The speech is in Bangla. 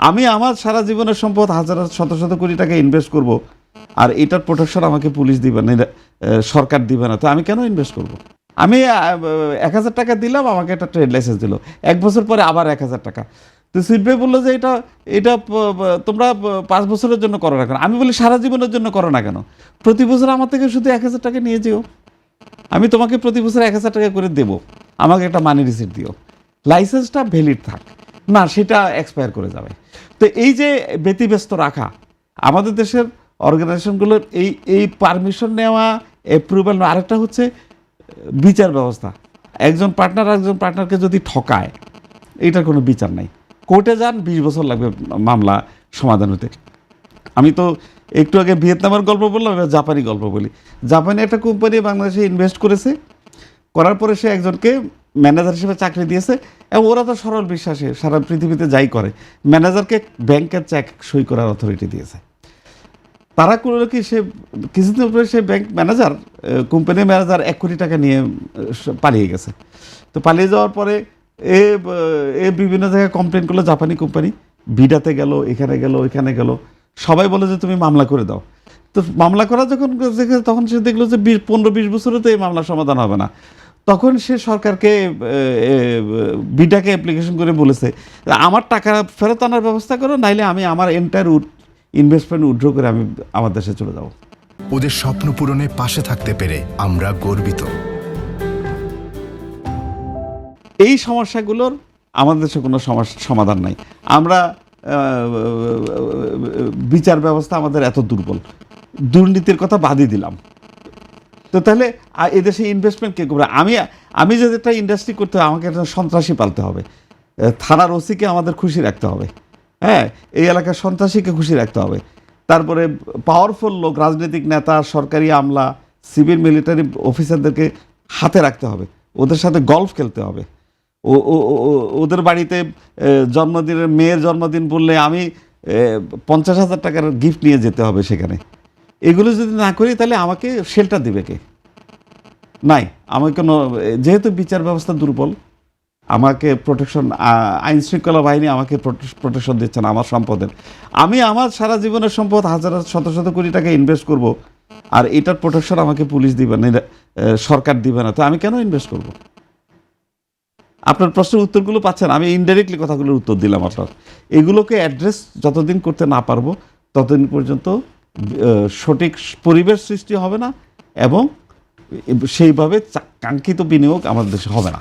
আমি আমার সারা জীবনের সম্পদ হাজার শত শত কোটি টাকা ইনভেস্ট করব, আর এটার প্রোটেকশন আমাকে পুলিশ দিবে না, সরকার দিবে না, তো আমি কেন ইনভেস্ট করব? আমি 1,000 টাকা দিলাম, আমাকে একটা ট্রেড লাইসেন্স দিল, 1 বছর পরে আবার 1,000 টাকা। তো সুইট ভাই বললো যে এটা এটা তোমরা 5 বছরের জন্য করো না কেন? আমি বলি সারা জীবনের জন্য করো না কেন? প্রতি বছর আমার থেকে শুধু 1,000 টাকা নিয়ে যেও, আমি তোমাকে প্রতি বছর 1,000 টাকা করে দেবো, আমাকে একটা মানি রিসিপ্ট দিও, লাইসেন্সটা ভ্যালিড থাক। না, সেটা এক্সপায়ার করে যাবে। তো এই যে ব্যতিব্যস্ত রাখা, আমাদের দেশের অর্গানাইজেশনগুলোর এই পারমিশন নেওয়া, অ্যাপ্রুভাল নেওয়া, আরেকটা হচ্ছে বিচার ব্যবস্থা। একজন পার্টনারকে যদি ঠকায়, এইটার কোনো বিচার নাই। কোর্টে যান, 20 বছর লাগবে মামলা সমাধান হতে। আমি তো একটু আগে ভিয়েতনামের গল্প বললাম, এবার জাপানি গল্প বলি। জাপানি একটা কোম্পানি বাংলাদেশে ইনভেস্ট করেছে, করার পরে সে একজনকে ম্যানেজার হিসেবে চাকরি দিয়েছে, এবং ওরা তো সরল বিশ্বাসে সারা পৃথিবীতে যাই করে, ম্যানেজারকে ব্যাংকের চেক সই করার অথরিটি দিয়েছে। তারা করলো কি, সে কিছুদিন পরে সে ব্যাংক ম্যানেজার, কোম্পানির ম্যানেজার 1 কোটি টাকা নিয়ে পালিয়ে গেছে। তো পালিয়ে যাওয়ার পরে এ বিভিন্ন জায়গায় কমপ্লেন করলো, জাপানি কোম্পানি, বিডাতে গেল, এখানে গেল, ওইখানে গেল, সবাই বলে যে তুমি মামলা করে দাও। তো মামলা করা যখন তখন সে দেখলো যে 15-20 বছরে তো এই মামলার সমাধান হবে না। তখন সে সরকারকে বিডাকে অ্যাপ্লিকেশন করে বলেছে, আমার টাকা ফেরত আনার ব্যবস্থা করো, নাইলে আমি আমার এন্টায়ার ইনভেস্টমেন্ট উইথড্র করে আমি আমার দেশে চলে যাব। ওদের স্বপ্ন পূরণে পাশে থাকতে পেরে আমরা গর্বিত। এই সমস্যাগুলোর আমাদের দেশে কোনো সমাধান নাই। আমরা বিচার ব্যবস্থা আমাদের এত দুর্বল, দুর্নীতির কথা বাদই দিলাম। তো তাহলে এদেশে ইনভেস্টমেন্ট কে করবে? আমি যদি একটা ইন্ডাস্ট্রি করতে হয়, আমাকে একটা সন্ত্রাসী পালতে হবে, থানার ওসিকে আমাদের খুশি রাখতে হবে, হ্যাঁ, এই এলাকার সন্ত্রাসীকে খুশি রাখতে হবে, তারপরে পাওয়ারফুল লোক, রাজনৈতিক নেতা, সরকারি আমলা, সিভিল মিলিটারি অফিসারদেরকে হাতে রাখতে হবে, ওদের সাথে গলফ খেলতে হবে, ওদের বাড়িতে জন্মদিনের মেয়ের জন্মদিন বললে আমি 50,000 টাকার গিফট নিয়ে যেতে হবে সেখানে। এগুলো যদি না করি, তাহলে আমাকে শেল্টার দিবে কে? নাই। আমাকে কোনো, যেহেতু বিচার ব্যবস্থা দুর্বল, আমাকে প্রোটেকশন, আইন শৃঙ্খলা বাহিনী আমাকে প্রোটেকশন দিচ্ছে না আমার সম্পদের। আমি আমার সারা জীবনের সম্পদ হাজার শত শত কোটি টাকা ইনভেস্ট করব, আর এটার প্রোটেকশন আমাকে পুলিশ দিবে না, সরকার দিবে না, তো আমি কেন ইনভেস্ট করব? আপনার প্রশ্নের উত্তরগুলো পাচ্ছেন, আমি ইনডাইরেক্টলি কথাগুলোর উত্তর দিলাম আপনার। এগুলোকে অ্যাড্রেস যতদিন করতে না পারবো, ততদিন পর্যন্ত সঠিক পরিবেশ সৃষ্টি হবে না, এবং সেইভাবে কাঙ্ক্ষিত বিনিয়োগ আমাদের দেশে হবে না।